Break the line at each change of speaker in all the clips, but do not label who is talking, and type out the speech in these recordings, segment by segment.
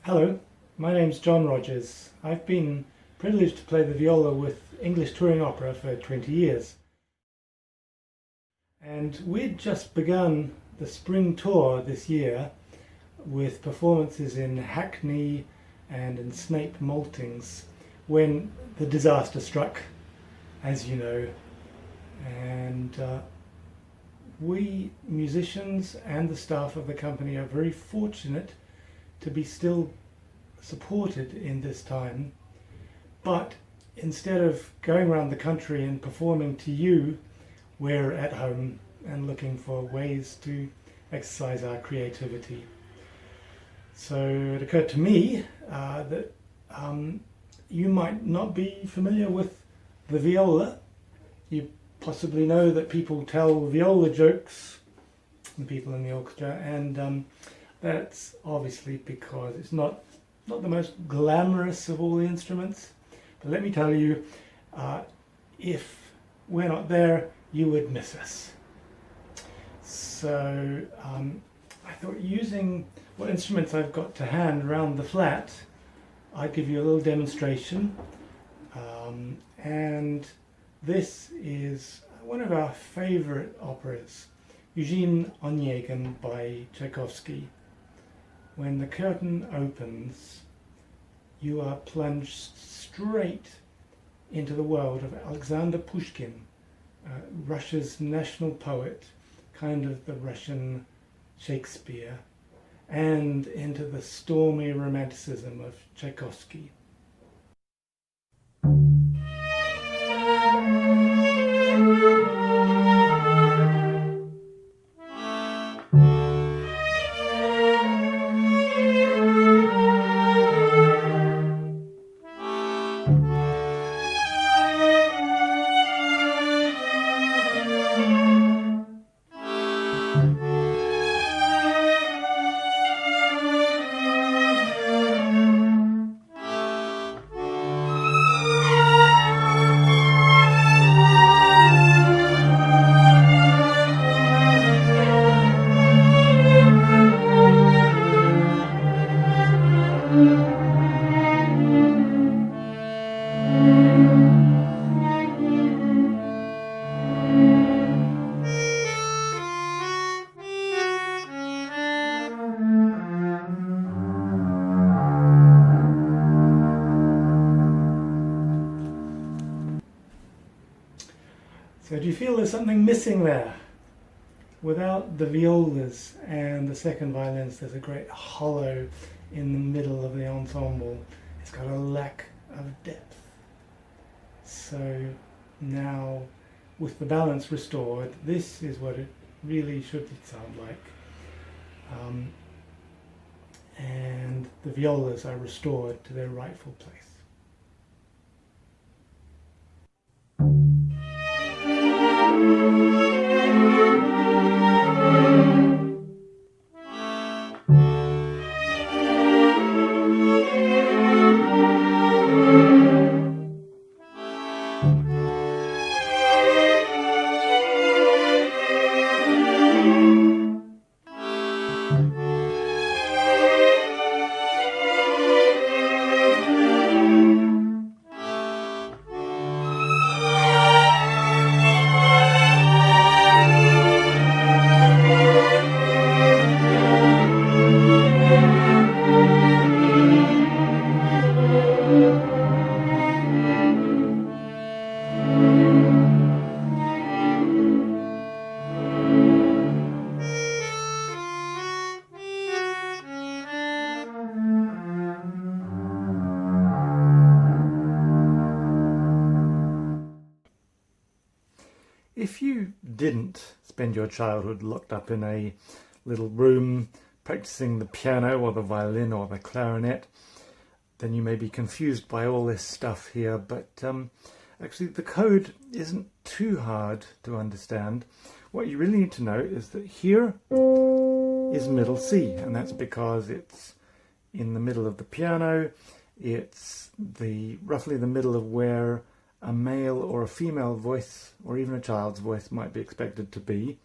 Hello, my name's John Rogers. I've been privileged to play the viola with English touring opera for 20 years. And we'd just begun the spring tour this year with performances in Hackney and in Snape Maltings when the disaster struck, as you know. And we musicians and the staff of the company are very fortunate to be still supported in this time, but instead of going around the country and performing to you, we're at home and looking for ways to exercise our creativity. So it occurred to me that you might not be familiar with the viola. You possibly know that people tell viola jokes, the people in the orchestra, and that's obviously because it's not the most glamorous of all the instruments. But let me tell you, if we're not there, you would miss us. So I thought, using what instruments I've got to hand around the flat, I'd give you a little demonstration. And this is one of our favorite operas, Eugene, Onegin by Tchaikovsky. When the curtain opens, you are plunged straight into the world of Alexander Pushkin, Russia's national poet, kind of the Russian Shakespeare, and into the stormy romanticism of Tchaikovsky. So do you feel there's something missing there? Without the violas and the second violins, there's a great hollow in the middle of the ensemble. It's got a lack of depth. So now, with the balance restored, this is what it really should sound like. And the violas are restored to their rightful place. If you didn't spend your childhood locked up in a little room practicing the piano or the violin or the clarinet, then you may be confused by all this stuff here, but actually the code isn't too hard to understand. What you really need to know is that here is middle C, and that's because it's in the middle of the piano. It's roughly the middle of where a male or a female voice, or even a child's voice, might be expected to be.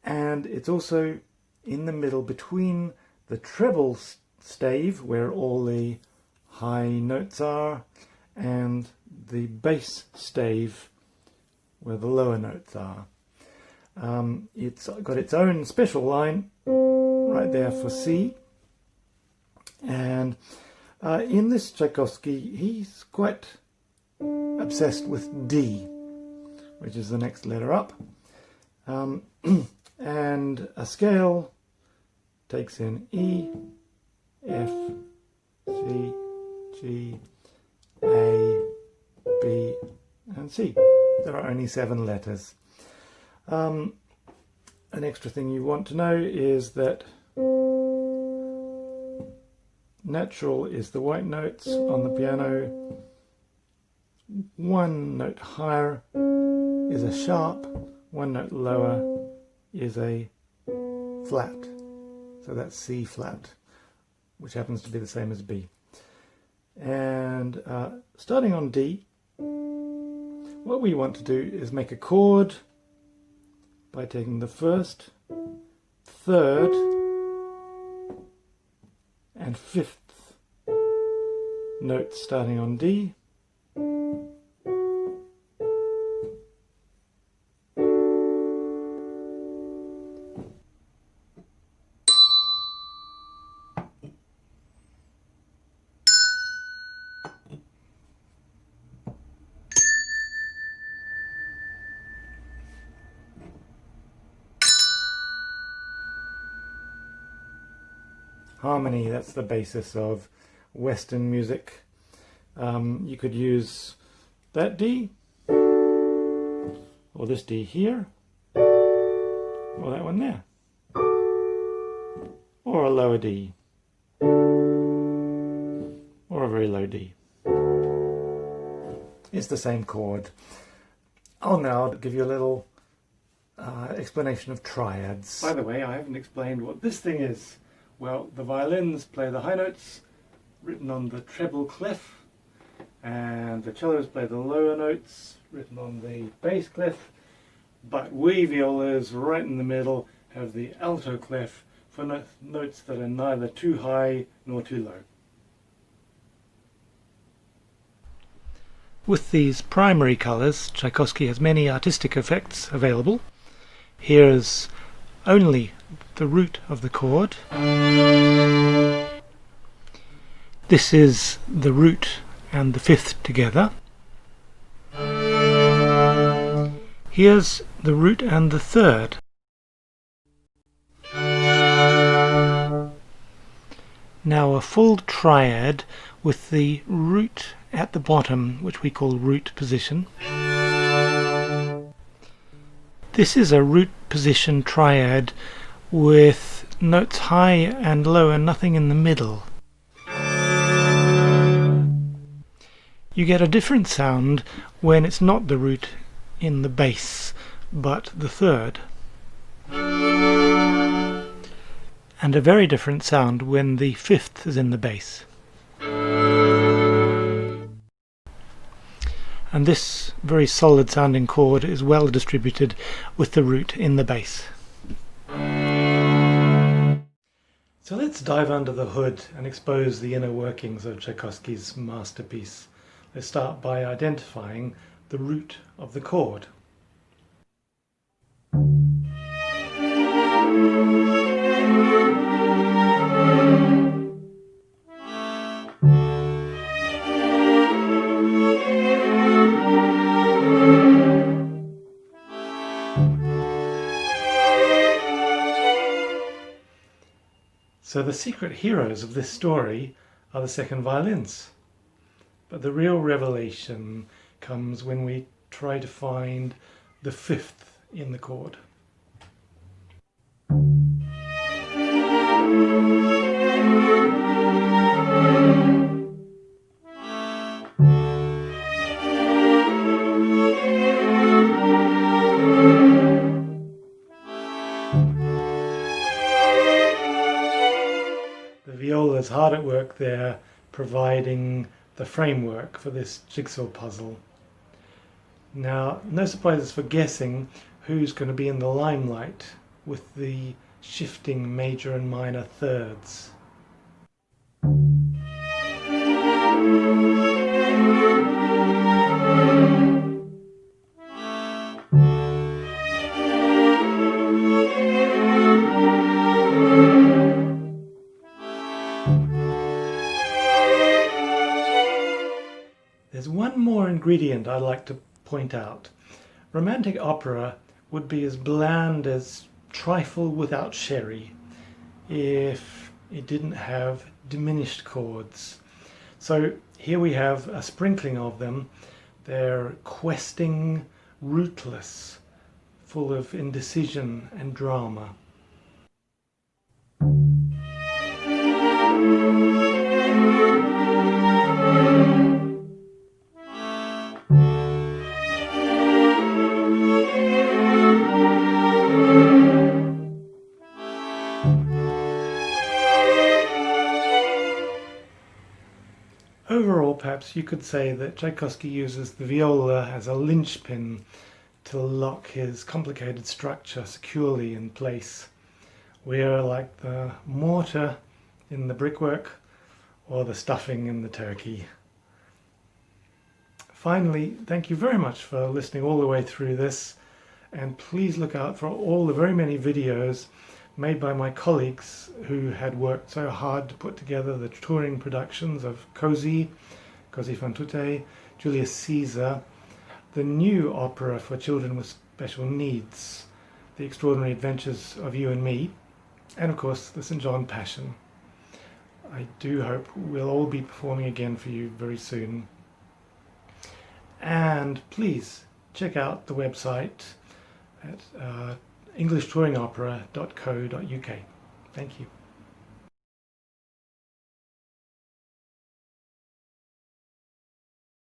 And it's also in the middle between the treble stave where all the high notes are, and the bass stave where the lower notes are. It's got its own special line right there for C, and in this Tchaikovsky he's quite obsessed with D, which is the next letter up, and a scale takes in E, F, C, G, A, B and C. There are only 7 letters. An extra thing you want to know is that natural is the white notes on the piano. 1 note higher is a sharp, 1 note lower is a flat. So that's C flat, which happens to be the same as B. And starting on D, what we want to do is make a chord by taking the 1st, 3rd and 5th notes starting on D, harmony. That's the basis of Western music. You could use that D, or this D here, or that one there, or a lower D, or a very low D. It's the same chord. I'll now give you a little explanation of triads. By the way, I haven't explained what this thing is. Well, the violins play the high notes written on the treble clef, and the cellos play the lower notes written on the bass clef, but we violas right in the middle have the alto clef for notes that are neither too high nor too low. With these primary colours, Tchaikovsky has many artistic effects available. Here's only the root of the chord. This is the root and the 5th together. Here's the root and the 3rd. Now a full triad with the root at the bottom, which we call root position. This is a root position triad with notes high and low and nothing in the middle. You get a different sound when it's not the root in the bass, but the 3rd. And a very different sound when the 5th is in the bass. And this very solid sounding chord is well distributed with the root in the bass. So let's dive under the hood and expose the inner workings of Tchaikovsky's masterpiece. Let's start by identifying the root of the chord. So the secret heroes of this story are the second violins. But the real revelation comes when we try to find the 5th in the chord. Viola's hard at work there, providing the framework for this jigsaw puzzle. Now, no surprises for guessing who's going to be in the limelight with the shifting major and minor thirds. There's one more ingredient I'd like to point out. Romantic opera would be as bland as trifle without sherry if it didn't have diminished chords. So here we have a sprinkling of them. They're questing, rootless, full of indecision and drama. Overall, perhaps you could say that Tchaikovsky uses the viola as a linchpin to lock his complicated structure securely in place. We're like the mortar in the brickwork or the stuffing in the turkey. Finally, thank you very much for listening all the way through this, and please look out for all the very many videos made by my colleagues who had worked so hard to put together the touring productions of Così fan tutte, Julius Caesar, the new opera for children with special needs, The Extraordinary Adventures of You and Me, and of course the St. John Passion. I do hope we'll all be performing again for you very soon. And please check out the website at englishtouringopera.co.uk. Thank you.